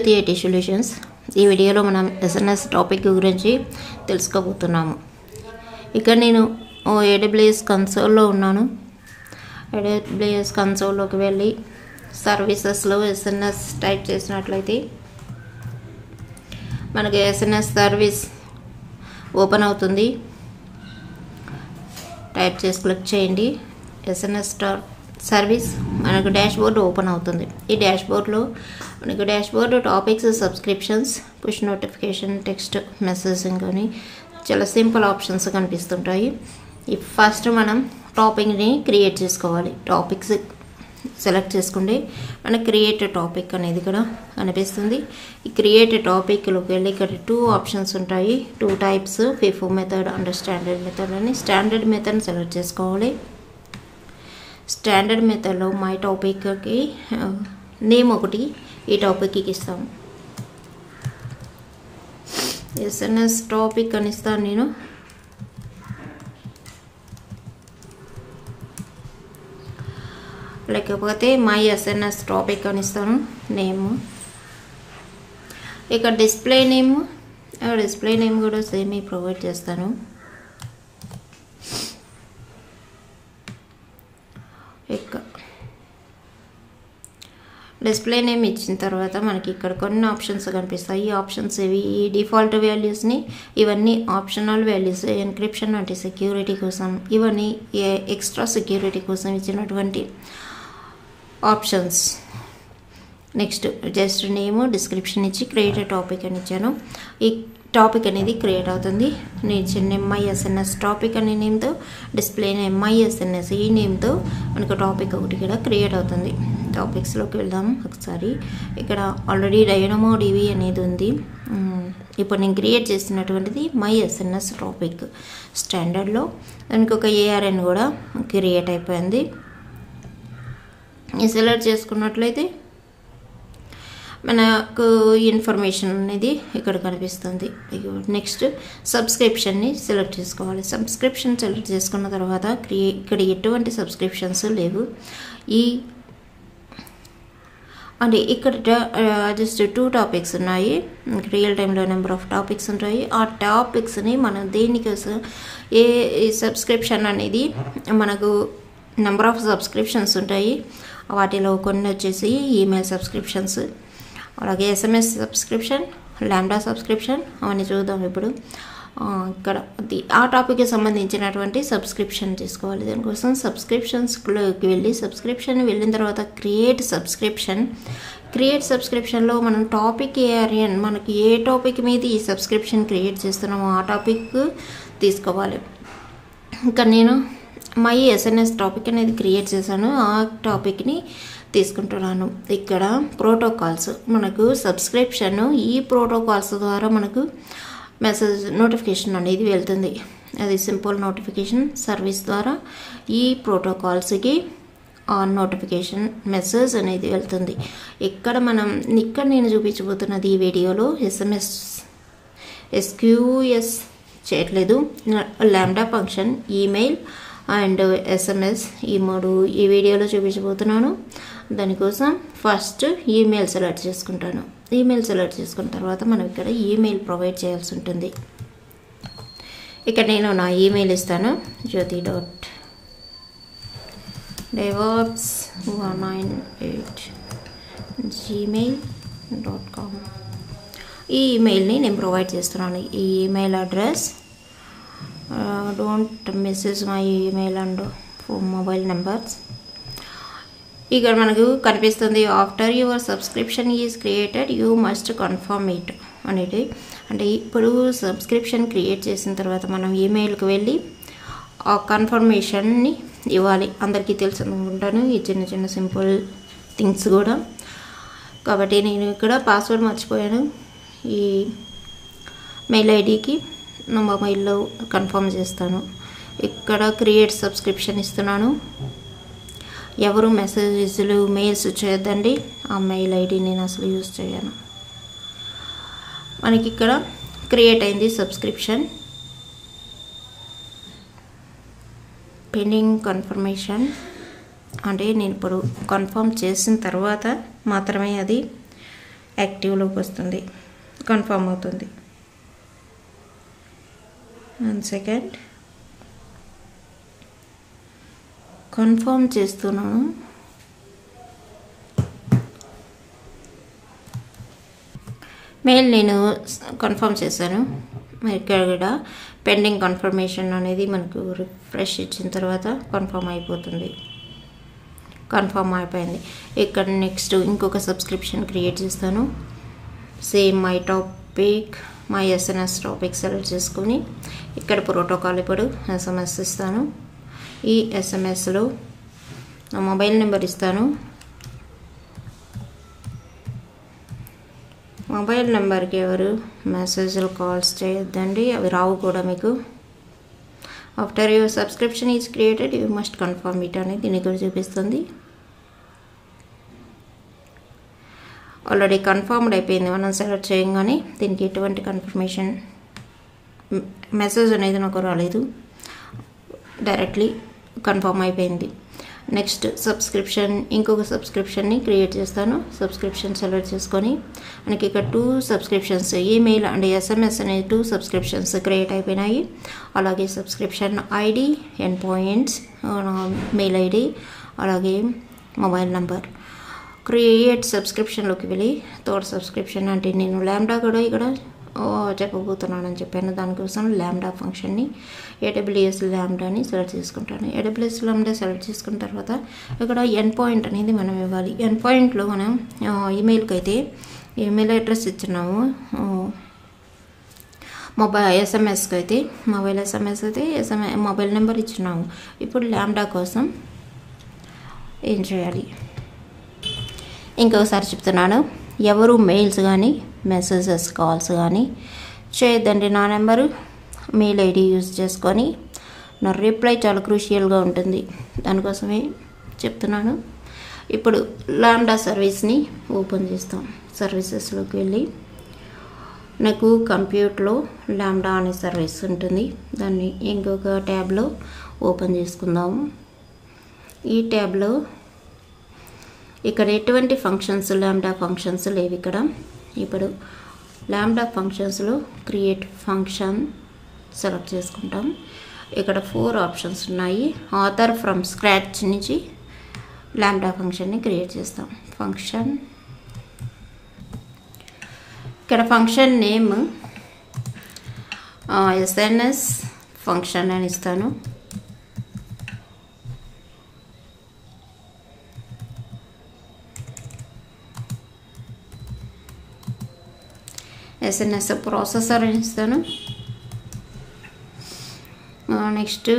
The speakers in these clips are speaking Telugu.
జ్యోతి సొల్యూషన్స్ ఈ వీడియోలో మనం ఎస్ఎన్ఎస్ టాపిక్ గురించి తెలుసుకోబోతున్నాము. ఇక్కడ నేను AWS కన్సోల్లో ఉన్నాను. AWS కన్సోల్లోకి వెళ్ళి సర్వీసెస్లో ఎస్ఎన్ఎస్ టైప్ చేసినట్లయితే మనకి ఎస్ఎన్ఎస్ సర్వీస్ ఓపెన్ అవుతుంది. టైప్ చేసి క్లిక్ చేయండి. ఎస్ఎన్ఎస్ సర్వీస్ మనకు డాష్బోర్డ్ ఓపెన్ అవుతుంది. ఈ డాష్బోర్డ్లో మనకు dashboard topics, subscriptions, push notification, text messaging అని చాలా సింపుల్ ఆప్షన్స్ కనిపిస్తుంటాయి. ఫస్ట్ మనం టాపిక్ని క్రియేట్ చేసుకోవాలి. టాపిక్స్ సెలెక్ట్ చేసుకోండి. మనకి క్రియేట్ టాపిక్ అనేది ఇక్కడ కనిపిస్తుంది. ఈ క్రియేట్ టాపిక్లోకి వెళ్ళి ఇక్కడ 2 ఆప్షన్స్ ఉంటాయి. 2 types, FIFO method and standard method అని. స్టాండర్డ్ మెథడ్ సెలెక్ట్ చేసుకోవాలి. స్టాండర్డ్ మెథడ్లో మై టాపిక్కి నేమ్ ఒకటి ఈ టాపిక్కి ఇస్తాము. ఎస్ఎన్ఎస్ టాపిక్ అని ఇస్తాను నేను. లేకపోతే మై ఎస్ఎన్ఎస్ టాపిక్ అని ఇస్తాను నేమ్. ఇక్కడ డిస్ప్లే నేమ్ కూడా సేమ్ ప్రొవైడ్ చేస్తాను. డిస్ప్లే నేమ్ ఇచ్చిన తర్వాత మనకి ఇక్కడ కొన్ని ఆప్షన్స్ కనిపిస్తాయి. ఈ ఆప్షన్స్ ఇవి ఈ డిఫాల్ట్ వాల్యూస్ని, ఇవన్నీ ఆప్షనల్ వాల్యూస్, ఎన్క్రిప్షన్ అంటే సెక్యూరిటీ కోసం, ఇవన్నీ ఎక్స్ట్రా సెక్యూరిటీ కోసం ఇచ్చినటువంటి options. Next just name, description ఇచ్చి క్రియేట్ టాపిక్ అని ఇచ్చాను. ఈ టాపిక్ అనేది క్రియేట్ అవుతుంది. నేను ఇచ్చిన మై ఎస్ఎన్ఎస్ టాపిక్ అనే నేమ్తో, డిస్ప్లే నేమ్ మై ఎస్ఎన్ఎస్ ఈ నేమ్తో మనకు టాపిక్ ఒకటి ఇక్కడ క్రియేట్ అవుతుంది. టాపిక్స్లోకి వెళ్దాం ఒకసారి. ఇక్కడ ఆల్రెడీ DynamoDB అనేది ఉంది. ఇప్పుడు నేను క్రియేట్ చేస్తున్నటువంటిది మై ఎస్ఎన్ఎస్ టాపిక్. స్టాండర్డ్లో దానికి ఒక ARN కూడా క్రియేట్ అయిపోయింది. సెలెక్ట్ చేసుకున్నట్లయితే మనకు ఇన్ఫర్మేషన్ అనేది ఇక్కడ కనిపిస్తుంది. నెక్స్ట్ సబ్స్క్రిప్షన్ని సెలెక్ట్ చేసుకోవాలి. సబ్స్క్రిప్షన్ సెలెక్ట్ చేసుకున్న తర్వాత ఇక్కడ ఎటువంటి సబ్స్క్రిప్షన్స్ లేవు. అంటే ఇక్కడ జస్ట్ 2 టాపిక్స్ ఉన్నాయి. రియల్ టైంలో నెంబర్ ఆఫ్ టాపిక్స్ ఉంటాయి. ఆ టాపిక్స్ని మనం దేనికోసం ఏ సబ్స్క్రిప్షన్ అనేది మనకు నెంబర్ ఆఫ్ సబ్స్క్రిప్షన్స్ ఉంటాయి. వాటిలో కొన్ని వచ్చేసి ఈమెయిల్ సబ్స్క్రిప్షన్స్, అలాగే SMS సబ్స్క్రిప్షన్, లాంబ్డా సబ్స్క్రిప్షన్, అవన్నీ చూద్దాం ఇప్పుడు. ఇక్కడ ఆ టాపిక్కి సంబంధించినటువంటి సబ్స్క్రిప్షన్ తీసుకోవాలి. దానికోసం సబ్స్క్రిప్షన్స్లోకి వెళ్ళి సబ్స్క్రిప్షన్ వెళ్ళిన తర్వాత క్రియేట్ సబ్స్క్రిప్షన్లో మనం టాపిక్ ARN మనకి ఏ టాపిక్ మీద ఈ సబ్స్క్రిప్షన్ క్రియేట్ చేస్తున్నామో ఆ టాపిక్ తీసుకోవాలి. ఇంకా నేను మై ఎస్ఎన్ఎస్ టాపిక్ అనేది క్రియేట్ చేశాను. ఆ టాపిక్ని తీసుకుంటున్నాను. ఇక్కడ ప్రోటోకాల్స్ మనకు సబ్స్క్రిప్షన్, ఈ ప్రోటోకాల్స్ ద్వారా మనకు మెసేజ్ నోటిఫికేషన్ అనేది వెళ్తుంది. అది సింపుల్ నోటిఫికేషన్ సర్వీస్ ద్వారా ఈ ప్రోటోకాల్స్కి నోటిఫికేషన్ మెసేజ్ అనేది వెళ్తుంది. ఇక్కడ నేను చూపించబోతున్నది ఈ వీడియోలో SQS చేయట్లేదు. Lambda function, email and SMS ఈ 3 ఈ వీడియోలో చూపించబోతున్నాను. దానికోసం ఫస్ట్ ఈమెయిల్ సెలెక్ట్ చేసుకుంటాను. ఈమెయిల్ సెలెక్ట్ చేసుకున్న తర్వాత మనం ఇక్కడ ఈమెయిల్ ప్రొవైడ్ చేయాల్సి ఉంటుంది. ఇక్కడ నేను నా ఈమెయిల్ ఇస్తాను. jyoti.devops198@gmail.com. ఈ ఈమెయిల్ని నేను ప్రొవైడ్ చేస్తున్నాను. ఈ email address don't message my email and mobile numbers. ఇక్కడ మనకు కనిపిస్తుంది after your subscription is created you must confirm it అనేది. అంటే ఇప్పుడు సబ్స్క్రిప్షన్ క్రియేట్ చేసిన తర్వాత మనం ఈమెయిల్కి వెళ్ళి ఆ కన్ఫర్మేషన్ని ఇవ్వాలి. అందరికీ తెలుసు అనుకుంటాను ఈ చిన్న సింపుల్ థింగ్స్ కూడా. కాబట్టి నేను ఇక్కడ పాస్వర్డ్ మర్చిపోయాను. ఈ మెయిల్ ఐడికి నా మొబైల్లో కన్ఫర్మ్ చేస్తాను. ఇక్కడ క్రియేట్ సబ్స్క్రిప్షన్ ఇస్తున్నాను. ఎవరు మెయిల్స్ చేయొద్దండి. ఆ మెయిల్ ఐడి నేను అసలు యూజ్ చేయను. మనకి ఇక్కడ క్రియేట్ అయింది సబ్స్క్రిప్షన్. పెండింగ్ కన్ఫర్మేషన్ అంటే నేను ఇప్పుడు కన్ఫర్మ్ చేసిన తర్వాత మాత్రమే అది యాక్టివ్లోకి వస్తుంది, కన్ఫర్మ్ అవుతుంది. 1 సెకండ్ కన్ఫర్మ్ చేస్తున్నాను. మెయిల్ నేను కన్ఫర్మ్ చేశాను. ఇక్కడ పెండింగ్ కన్ఫర్మేషన్ అనేది మనకు రిఫ్రెష్ ఇచ్చిన తర్వాత కన్ఫర్మ్ అయిపోతుంది. కన్ఫర్మ్ అయిపోయింది. ఇక్కడ నెక్స్ట్ ఇంకొక సబ్స్క్రిప్షన్ క్రియేట్ చేస్తాను. Same my topic, my SNS topic select చేసుకొని ఇక్కడ ప్రోటోకాల్ ఇప్పుడు ఎస్ఎంఎస్ ఇస్తాను. ఈ ఎస్ఎంఎస్లో నా మొబైల్ నెంబర్ ఇస్తాను. మొబైల్ నెంబర్కి ఎవరు మెసేజ్లు కాల్స్ చేయొద్దండి, అవి రావు కూడా మీకు. After your subscription is created you must confirm it అనేది దీన్ని కూడా చూపిస్తుంది. ఆల్రెడీ కన్ఫర్మ్డ్ అయిపోయింది. మనం సెలెక్ట్ చేయగానే దీనికి ఎటువంటి కన్ఫర్మేషన్ మెసేజ్ అనేది నాకు రాలేదు, డైరెక్ట్లీ కన్ఫర్మ్ అయిపోయింది. నెక్స్ట్ సబ్స్క్రిప్షన్, ఇంకొక సబ్స్క్రిప్షన్ని క్రియేట్ చేస్తాను. సబ్స్క్రిప్షన్ సెలెక్ట్ చేసుకొని మనకి ఇక్కడ 2 సబ్స్క్రిప్షన్స్, ఈమెయిల్ అండ్ ఎస్ఎంఎస్ అనే 2 సబ్స్క్రిప్షన్స్ క్రియేట్ అయిపోయినాయి. అలాగే subscription ID, end points, mail ID, అలాగే మొబైల్ నెంబర్. క్రియేట్ సబ్స్క్రిప్షన్లోకి వెళ్ళి థర్డ్ సబ్స్క్రిప్షన్ అంటే నేను ల్యాండా కూడా ఇక్కడ చెప్పబోతున్నానని చెప్పాను. దానికోసం ల్యాండా ఫంక్షన్ని AWS ల్యాండాని సెలెక్ట్ చేసుకుంటాను. AWS ల్యాండా సెలెక్ట్ చేసుకున్న తర్వాత ఇక్కడ ఎండ్ పాయింట్ అనేది మనం ఇవ్వాలి. ఎండ్ పాయింట్లో మనం ఈమెయిల్కి అయితే ఈమెయిల్ అడ్రస్ ఇచ్చినాము, ఎస్ఎంఎస్కి అయితే ఎస్ఎంఎస్ అయితే మొబైల్ నెంబర్ ఇచ్చినాము. ఇప్పుడు ల్యాండా కోసం ఏం చేయాలి ఇంకొకసారి చెప్తున్నాను. ఎవరు మెయిల్స్ కానీ మెసేజెస్ కాల్స్ కానీ చేయొద్దండి. నా నెంబరు మెయిల్ ఐడి యూజ్ చేసుకొని నా రిప్లై చాలా క్రూషియల్గా ఉంటుంది, దానికోసమే చెప్తున్నాను. ఇప్పుడు ల్యాండా సర్వీస్ని ఓపెన్ చేస్తాం. సర్వీసెస్లోకి వెళ్ళి నాకు కంప్యూటర్లో ల్యాండా అనే సర్వీస్ ఉంటుంది, దాన్ని ఇంకొక ట్యాబ్లో ఓపెన్ చేసుకుందాము. ఈ ట్యాబ్లో ఇక్కడ ఎటువంటి ఫంక్షన్స్ ల్యాండా ఫంక్షన్స్ లేవు. ఇక్కడ ఇప్పుడు ల్యాండా ఫంక్షన్స్లో క్రియేట్ ఫంక్షన్ సెలెక్ట్ చేసుకుంటాం. ఇక్కడ 4 ఆప్షన్స్ ఉన్నాయి. ఆథర్ ఫ్రమ్ స్క్రాచ్ నుంచి ల్యాండా ఫంక్షన్ని క్రియేట్ చేస్తాం. ఫంక్షన్, ఇక్కడ ఫంక్షన్ నేమ్ ఎస్ఎన్ఎస్ ఫంక్షన్ అని ఇస్తాను. ఎస్ఎన్ఎస్ ప్రాసెసర్ అని ఇస్తాను. నెక్స్ట్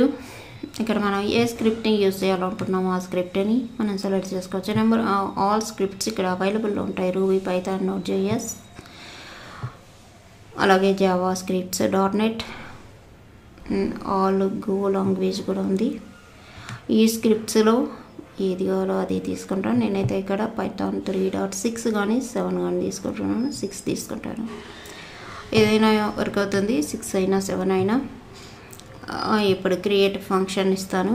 ఇక్కడ మనం ఏ స్క్రిప్ట్ని యూజ్ చేయాలనుకుంటున్నామో ఆ స్క్రిప్ట్ని మనం సెలెక్ట్ చేసుకోవచ్చు. నెంబర్ ఆల్ స్క్రిప్ట్స్ ఇక్కడ అవైలబుల్లో ఉంటాయి. రూబీ, పైథాన్, నోడ్.js, అలాగే Java scripts, .NET, all go language కూడా ఉంది. ఈ స్క్రిప్ట్స్లో ఏది కావాలో అది తీసుకుంటాను. నేనైతే ఇక్కడ పైథాన్ 3.6 కానీ 7 కానీ తీసుకుంటున్నాను. 6 తీసుకుంటాను. ఏదైనా వర్క్ అవుతుంది, 6 అయినా 7 అయినా. ఇప్పుడు క్రియేట్ ఫంక్షన్ ఇస్తాను.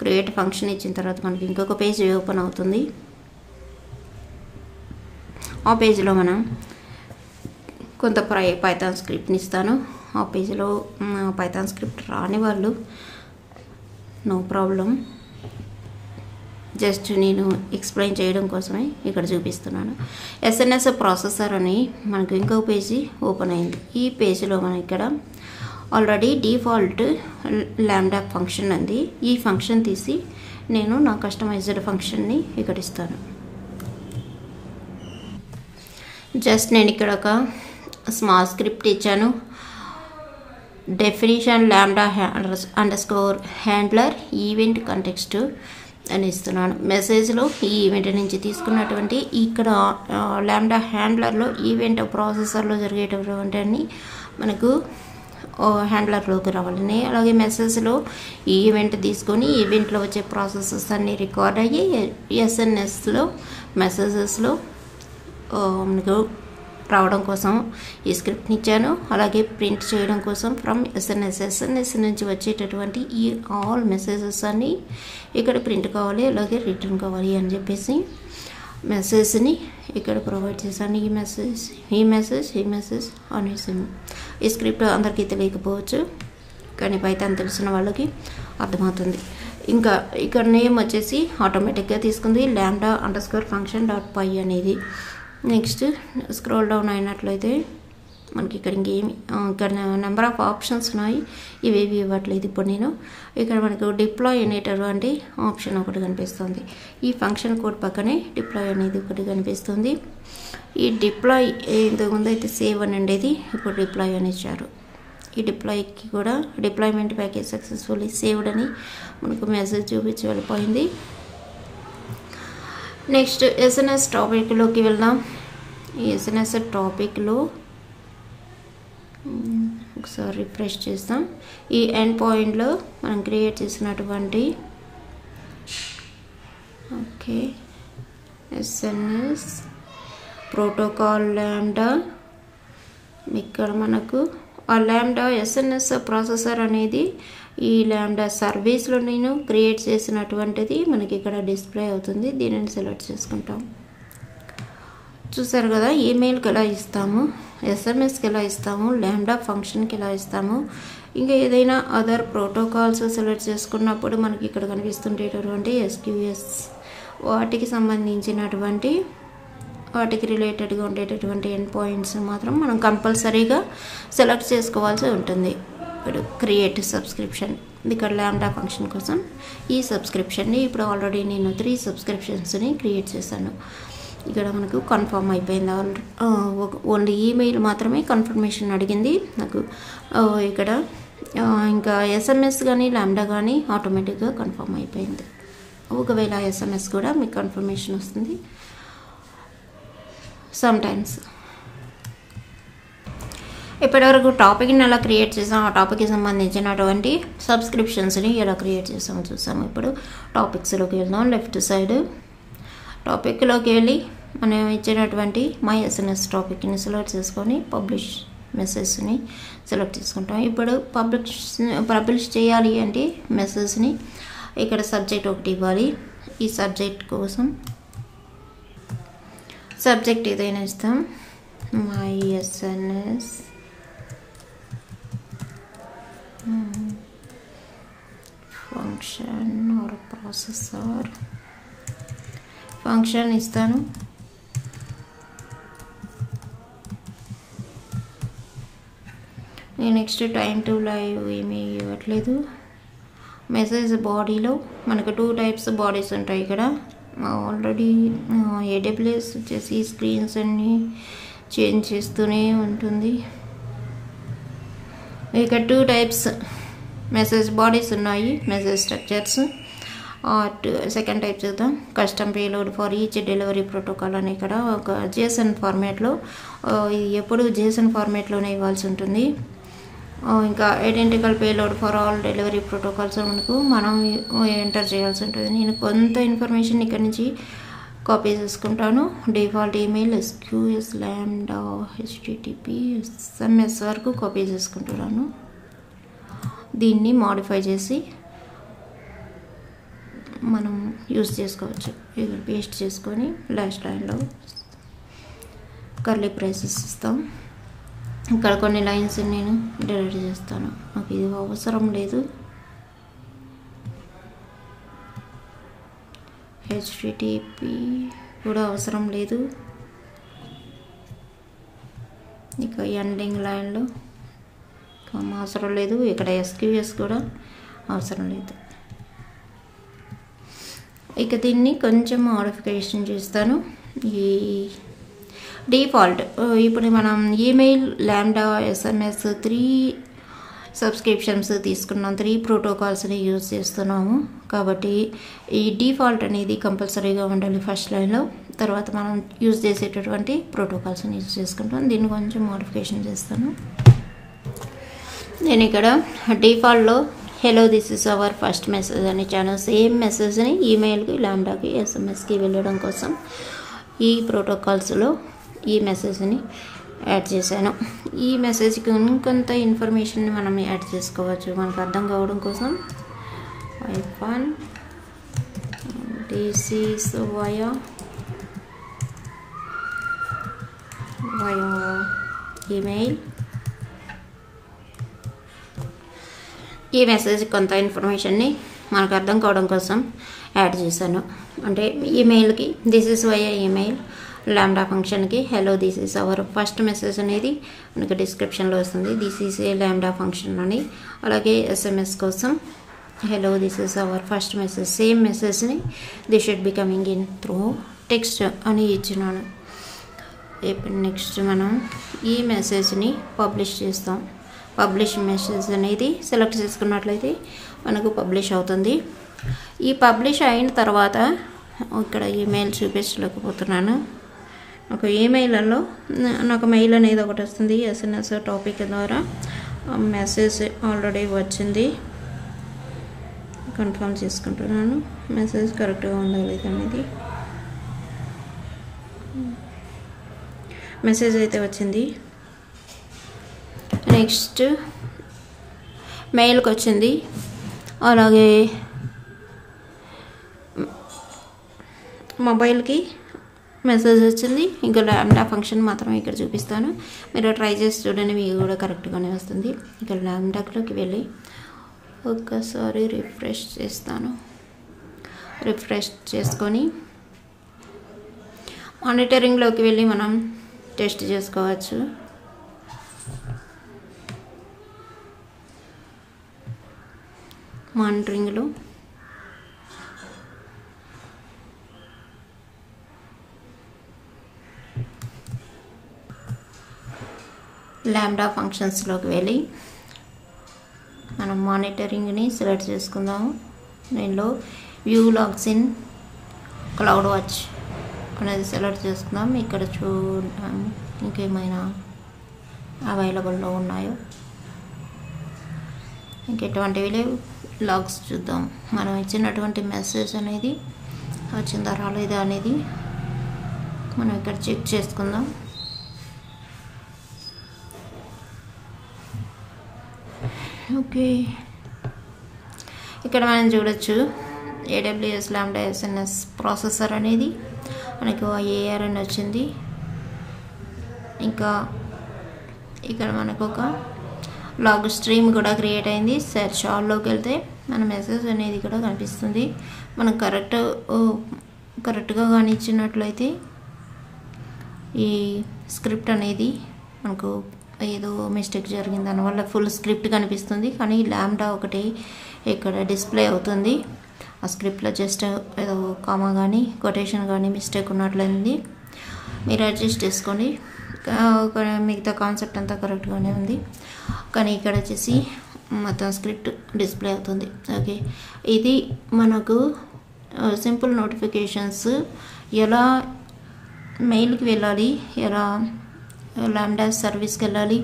క్రియేట్ ఫంక్షన్ ఇచ్చిన తర్వాత మనకి ఇంకొక పేజ్ ఓపెన్ అవుతుంది. ఆ పేజ్లో మనం కొంత పైథాన్ స్క్రిప్ట్ని ఇస్తాను. ఆ పేజ్లో పైథాన్ స్క్రిప్ట్ రాని వాళ్ళు నో ప్రాబ్లం, జస్ట్ నేను ఎక్స్ప్లెయిన్ చేయడం కోసమే ఇక్కడ చూపిస్తున్నాను. ఎస్ఎన్ఎస్ ప్రాసెసర్ అని మనకు ఇంకొక పేజీ ఓపెన్ అయింది. ఈ పేజీలో మనం ఇక్కడ ఆల్రెడీ డిఫాల్ట్ ల్యాండా ఫంక్షన్ ఉంది. ఈ ఫంక్షన్ తీసి నేను నా కస్టమైజ్డ్ ఫంక్షన్ని ఇక్కడ ఇస్తాను. జస్ట్ నేను ఇక్కడ ఒక స్మాల్ స్క్రిప్ట్ ఇచ్చాను. డెఫినిషన్ ల్యాండా అండర్స్కోర్ హ్యాండ్లర్ ఈవెంట్ కంటెక్స్ట్ అని ఇస్తున్నాను. మెసేజ్లో ఈ ఈవెంట్ నుంచి తీసుకున్నటువంటి ఇక్కడ ల్యాండా హ్యాండ్లర్లో ఈవెంట్ ప్రాసెసర్లో జరిగేటటువంటి అన్ని మనకు హ్యాండ్లర్లోకి రావాలని, అలాగే మెసేజ్లో ఈ ఈవెంట్ తీసుకొని ఈవెంట్లో వచ్చే ప్రాసెసెస్ అన్నీ రికార్డ్ అయ్యి ఎస్ఎన్ఎస్లో మెసేజెస్లో మనకు రావడం కోసం ఈ స్క్రిప్ట్ని ఇచ్చాను. అలాగే ప్రింట్ చేయడం కోసం ఫ్రమ్ ఎస్ఎన్ఎస్ నుంచి వచ్చేటటువంటి ఈ ఆల్ మెసేజెస్ అన్నీ ఇక్కడ ప్రింట్ కావాలి, అలాగే రిటర్న్ కావాలి అని చెప్పేసి మెసేజ్ని ఇక్కడ ప్రొవైడ్ చేశాను. ఈ మెసేజ్ అనేసి ఈ స్క్రిప్ట్ అందరికీ తెలియకపోవచ్చు, కానీ పైథాన్ తెలిసిన వాళ్ళకి అర్థమవుతుంది. ఇంకా ఇక్కడ నేమ్ వచ్చేసి ఆటోమేటిక్గా తీసుకుంది lambda_function.py అనేది. నెక్స్ట్ స్క్రోల్ డౌన్ అయినట్లయితే మనకి ఇక్కడ ఇంకేమి ఇక్కడ నెంబర్ ఆఫ్ ఆప్షన్స్ ఉన్నాయి, ఇవేవి ఇవ్వట్లేదు ఇప్పుడు నేను. ఇక్కడ మనకు డిప్లాయ్ అనేటటువంటి ఆప్షన్ ఒకటి కనిపిస్తుంది. ఈ ఫంక్షన్ కోడ్ పక్కనే డిప్లాయ్ అనేది ఒకటి కనిపిస్తుంది. ఈ డిప్లాయ్ ఇంతకుముందు అయితే సేవ్ అని ఉండేది, ఇప్పుడు డిప్లాయ్ అని ఇచ్చారు. ఈ డిప్లాయ్కి కూడా డిప్లాయ్మెంట్ ప్యాకేజ్ సక్సెస్ఫుల్లీ సేవ్డ్ అని మనకు మెసేజ్ చూపించి వెళ్ళిపోయింది. నెక్స్ట్ ఎస్ఎన్ఎస్ టాపిక్లోకి వెళ్దాం. ఈ ఎస్ఎన్ఎస్ టాపిక్లో ఒకసారి రిఫ్రెష్ చేస్తాం. ఈ ఎండ్ పాయింట్లో మనం క్రియేట్ చేసినటువంటి ఎస్ఎన్ఎస్ ప్రోటోకాల్ ల్యాండా, ఇక్కడ మనకు ఆ ల్యాండా ఎస్ఎన్ఎస్ ప్రాసెసర్ అనేది ఈ ల్యాండా సర్వీస్లో నేను క్రియేట్ చేసినటువంటిది మనకి ఇక్కడ డిస్ప్లే అవుతుంది. దీనిని సెలెక్ట్ చేసుకుంటాం. చూసారు కదా, ఈమెయిల్కి ఎలా ఇస్తాము, ఎస్ఎంఎస్కి ఎలా ఇస్తాము, ల్యాండా ఫంక్షన్కి ఎలా ఇస్తాము, ఇంకా ఏదైనా అదర్ ప్రోటోకాల్స్ సెలెక్ట్ చేసుకున్నప్పుడు మనకి ఇక్కడ కనిపిస్తుండేటటువంటి ఎస్క్యూఎస్ వాటికి సంబంధించినటువంటి వాటికి రిలేటెడ్గా ఉండేటటువంటి ఎండ్ పాయింట్స్ మాత్రం మనం కంపల్సరీగా సెలెక్ట్ చేసుకోవాల్సి ఉంటుంది. ఇప్పుడు క్రియేట్ సబ్స్క్రిప్షన్, ఇక్కడ ల్యాండా ఫంక్షన్ కోసం ఈ సబ్స్క్రిప్షన్ని ఇప్పుడు ఆల్రెడీ నేను 3 సబ్స్క్రిప్షన్స్ని క్రియేట్ చేశాను. ఇక్కడ మనకు కన్ఫర్మ్ అయిపోయింది. ఓన్లీ ఈమెయిల్ మాత్రమే కన్ఫర్మేషన్ అడిగింది నాకు. ఇక్కడ ఇంకా ఎస్ఎంఎస్ కానీ ల్యాండా కానీ ఆటోమేటిక్గా కన్ఫర్మ్ అయిపోయింది. ఒకవేళ ఎస్ఎంఎస్ కూడా మీకు కన్ఫర్మేషన్ వస్తుంది సమ్టైమ్స్. ఇప్పటివరకు టాపిక్ని ఎలా క్రియేట్ చేసాం, ఆ టాపిక్కి సంబంధించినటువంటి సబ్స్క్రిప్షన్స్ని ఎలా క్రియేట్ చేసామో చూసాము. ఇప్పుడు టాపిక్స్లోకి వెళ్దాం. లెఫ్ట్ సైడ్ టాపిక్లోకి వెళ్ళి మనం ఇచ్చినటువంటి మై ఎస్ఎన్ఎస్ టాపిక్ని సెలెక్ట్ చేసుకొని పబ్లిష్ మెసేజ్ని సెలెక్ట్ చేసుకుంటాం. ఇప్పుడు పబ్లిష్ చేయాలి అంటే మెసేజ్ని ఇక్కడ సబ్జెక్ట్ ఒకటి ఇవ్వాలి. ఈ సబ్జెక్ట్ కోసం సబ్జెక్ట్ ఏదైనా ఇస్తాం. My SNS function are processor function ఇస్తాను. నెక్స్ట్ టైం టు లైవ్ ఏమీ ఇవ్వట్లేదు. మెసేజ్ బాడీలో మనకు 2 టైప్స్ బాడీస్ ఉంటాయి. ఇక్కడ ఆల్రెడీ AWS వచ్చేసి స్క్రీన్స్ అన్నీ చేంజ్ చేస్తూనే ఉంటుంది. ఇక్కడ 2 టైప్స్ మెసేజ్ బాడీస్ ఉన్నాయి, మెసేజ్ స్ట్రక్చర్స్. సెకండ్ టైప్ చూద్దాం. Custom payload for each delivery protocol అని ఇక్కడ ఒక JSON ఫార్మాట్లో, ఎప్పుడు JSON ఫార్మాట్లోనే ఇవ్వాల్సి ఉంటుంది. ఇంకా identical payload for all delivery protocols మనం ఎంటర్ చేయాల్సి ఉంటుంది. నేను కొంత ఇన్ఫర్మేషన్ ఇక్కడ నుంచి కాపీ చేసుకుంటాను. Default email SQS lambda HTTP SMS వరకు కాపీ చేసుకుంటున్నాను. దీన్ని మాడిఫై చేసి మనం యూజ్ చేసుకోవచ్చు. ఇక్కడ పేస్ట్ చేసుకొని లాస్ట్ లైన్లో కర్లీ బ్రేసెస్ ఇస్తాం. ఇక్కడ కొన్ని లైన్స్ నేను డిలీట్ చేస్తాను, నాకు ఇది అవసరం లేదు. HTTP కూడా అవసరం లేదు. ఇక ఎండింగ్ లైన్లో అవసరం లేదు. ఇక్కడ SQS కూడా అవసరం లేదు. ఇక దీన్ని కొంచెం మోడిఫికేషన్ చేస్తాను. ఈ డిఫాల్ట్ ఇప్పుడు మనం ఈమెయిల్ ల్యాండా SMS 3 సబ్స్క్రిప్షన్స్ తీసుకున్నాం, 3 ప్రోటోకాల్స్ని యూజ్ చేస్తున్నాము. కాబట్టి ఈ డిఫాల్ట్ అనేది కంపల్సరీగా ఉండాలి ఫస్ట్ లైన్లో. తర్వాత మనం యూజ్ చేసేటటువంటి ప్రోటోకాల్స్ని యూజ్ చేసుకుంటాం. దీన్ని కొంచెం మోడిఫికేషన్ చేస్తాను. నేను ఇక్కడ డిఫాల్ట్లో hello this is our first message అని ఇచ్చాను. సేమ్ మెసేజ్ని ఈమెయిల్కి ల్యాండాకి SMSకి వెళ్ళడం కోసం ఈ ప్రోటోకాల్స్లో ఈ మెసేజ్ని యాడ్ చేశాను. ఈ మెసేజ్కి ఇంకొంత ఇన్ఫర్మేషన్ని మనం యాడ్ చేసుకోవచ్చు మనకు అర్థం కావడం కోసం. This is via via email. ఈ మెసేజ్ కొంత ఇన్ఫర్మేషన్ని మనకు అర్థం కావడం కోసం యాడ్ చేశాను. అంటే ఈమెయిల్కి this is via email, lambda ఫంక్షన్కి hello this is our first message అనేది మనకు డిస్క్రిప్షన్లో వస్తుంది. This is a lambda function అని. అలాగే ఎస్ఎంఎస్ కోసం hello this is our first message, same మెసేజ్ని the should be coming in through text అని ఇచ్చినాను. ఇప్పుడు నెక్స్ట్ మనం ఈ మెసేజ్ని పబ్లిష్ చేస్తాం. పబ్లిష్ మెసేజ్ అనేది సెలెక్ట్ చేసుకున్నట్లయితే మనకు పబ్లిష్ అవుతుంది. ఈ పబ్లిష్ అయిన తర్వాత ఇక్కడ ఈమెయిల్ చూపించలేకపోతున్నాను. నాకు ఈమెయిల్లో నాకు మెయిల్ అనేది ఒకటి వస్తుంది. ఎస్ఎన్ఎస్ టాపిక్ ద్వారా మెసేజ్ ఆల్రెడీ వచ్చింది. కన్ఫర్మ్ చేసుకుంటున్నాను మెసేజ్ కరెక్ట్గా ఉందా లేదనేది. మెసేజ్ అయితే వచ్చింది. నెక్స్ట్ మెయిల్కి వచ్చింది. అలాగే మొబైల్కి మెసేజ్ వచ్చింది. ఇంకా లాంబ్డా ఫంక్షన్ మాత్రమే ఇక్కడ చూపిస్తాను, మీరు ట్రై చేసి చూడండి, మీకు కూడా కరెక్ట్గానే వస్తుంది. ఇక్కడ లాంబ్డాలోకి వెళ్ళి ఒక్కసారి రిఫ్రెష్ చేస్తాను. రిఫ్రెష్ చేసుకొని మానిటరింగ్లోకి వెళ్ళి మనం టెస్ట్ చేసుకోవచ్చు. మానిటరింగ్లో లాంబ్డా ఫంక్షన్స్లోకి వెళ్ళి మనం మానిటరింగ్ని సెలెక్ట్ చేసుకుందాము. దీనిలో view logs in CloudWatch అనేది సెలెక్ట్ చేసుకుందాం. ఇక్కడ చూద్దాం ఇంకేమైనా అవైలబుల్లో ఉన్నాయో. ఇంకెటువంటివి లేవు. లాగ్స్ చూద్దాం. మనం ఇచ్చినటువంటి మెసేజ్ అనేది వచ్చిందా రాలేదా అనేది మనం ఇక్కడ చెక్ చేసుకుందాం. ఓకే, ఇక్కడ మనం చూడొచ్చు AWS లాంబ్డా ఎస్ఎన్ఎస్ ప్రాసెసర్ అనేది మనకు AR అని వచ్చింది. ఇంకా ఇక్కడ మనకు ఒక లాగ్ స్ట్రీమ్ కూడా క్రియేట్ అయింది. సెర్చ్ ఆల్లోకి వెళ్తే మన మెసేజ్ అనేది కూడా కనిపిస్తుంది. మనం కరెక్ట్గా కానీ ఇచ్చినట్లయితే ఈ స్క్రిప్ట్ అనేది మనకు ఏదో మిస్టేక్ జరిగింది దానివల్ల ఫుల్ స్క్రిప్ట్ కనిపిస్తుంది. కానీ లాంబ్డా ఒకటి ఇక్కడ డిస్ప్లే అవుతుంది. ఆ స్క్రిప్ట్లో జస్ట్ ఏదో కామా కానీ కొటేషన్ కానీ మిస్టేక్ ఉన్నట్లయింది. మీరు అడ్జస్ట్ చేసుకోండి. మిగతా కాన్సెప్ట్ అంతా కరెక్ట్గానే ఉంది. కానీ ఇక్కడ వచ్చేసి మొత్తం స్క్రిప్ట్ డిస్ప్లే అవుతుంది. ఓకే, ఇది మనకు సింపుల్ నోటిఫికేషన్స్ ఎలా మెయిల్కి వెళ్ళాలి, ఎలా లాంబ్డా సర్వీస్కి వెళ్ళాలి,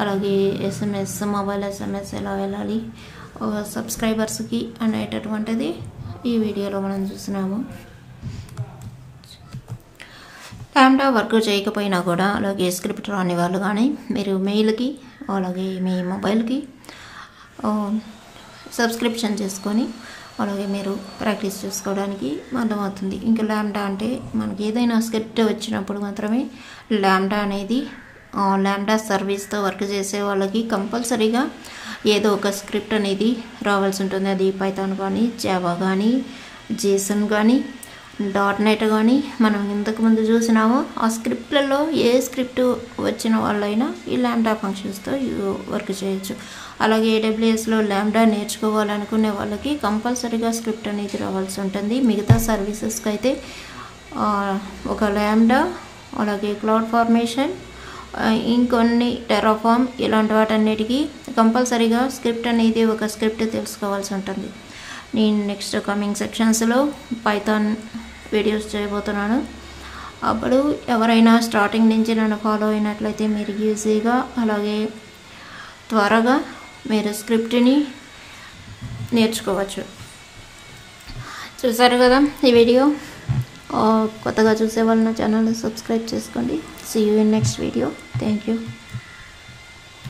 అలాగే ఎస్ఎంఎస్ మొబైల్ ఎస్ఎంఎస్ ఎలా వెళ్ళాలి సబ్స్క్రైబర్స్కి అనేటటువంటిది ఈ వీడియోలో మనం చూస్తున్నాము. లాంబ్డా వర్క్ చేయకపోయినా కూడా అలాగే స్క్రిప్ట్ రాని వాళ్ళు కానీ మీరు మెయిల్కి అలాగే మీ మొబైల్కి సబ్స్క్రిప్షన్ చేసుకొని అలాగే మీరు ప్రాక్టీస్ చేసుకోవడానికి అర్థమవుతుంది. ఇంకా లాంబ్డా అంటే మనకి ఏదైనా స్క్రిప్ట్ వచ్చినప్పుడు మాత్రమే లాంబ్డా అనేది లాంబ్డా సర్వీస్తో వర్క్ చేసే వాళ్ళకి కంపల్సరీగా ఏదో ఒక స్క్రిప్ట్ అనేది రావాల్సి ఉంటుంది. అది పైథాన్ కానీ జావా కానీ జేసన్ కానీ .NET కానీ మనం ఇంతకుముందు చూసినామో ఆ స్క్రిప్ట్లలో ఏ స్క్రిప్ట్ వచ్చిన వాళ్ళైనా ఈ లాంబ్డా ఫంక్షన్స్తో వర్క్ చేయొచ్చు. అలాగే AWSలో లాంబ్డా నేర్చుకోవాలనుకునే వాళ్ళకి కంపల్సరీగా స్క్రిప్ట్ అనేది రావాల్సి ఉంటుంది. మిగతా సర్వీసెస్కి అయితే ఒక లాంబ్డా అలాగే క్లౌడ్ ఫార్మేషన్ ఇంకొన్ని టెరాఫార్మ్ ఇలాంటి వాటన్నిటికీ కంపల్సరీగా స్క్రిప్ట్ అనేది ఒక స్క్రిప్ట్ తెలుసుకోవాల్సి ఉంటుంది. నేను నెక్స్ట్ కమింగ్ సెక్షన్స్లో పైథాన్ వీడియోస్ చేయబోతున్నాను. అప్పుడు ఎవరైనా స్టార్టింగ్ నుంచి నన్ను ఫాలో అయినట్లయితే మీరు ఈజీగా అలాగే త్వరగా మీరు స్క్రిప్ట్ని నేర్చుకోవచ్చు. చూసారు కదా ఈ వీడియో. కొత్తగా చూసే వాళ్ళు నా ఛానల్ని సబ్స్క్రైబ్ చేసుకోండి. See you in next video. Thank you.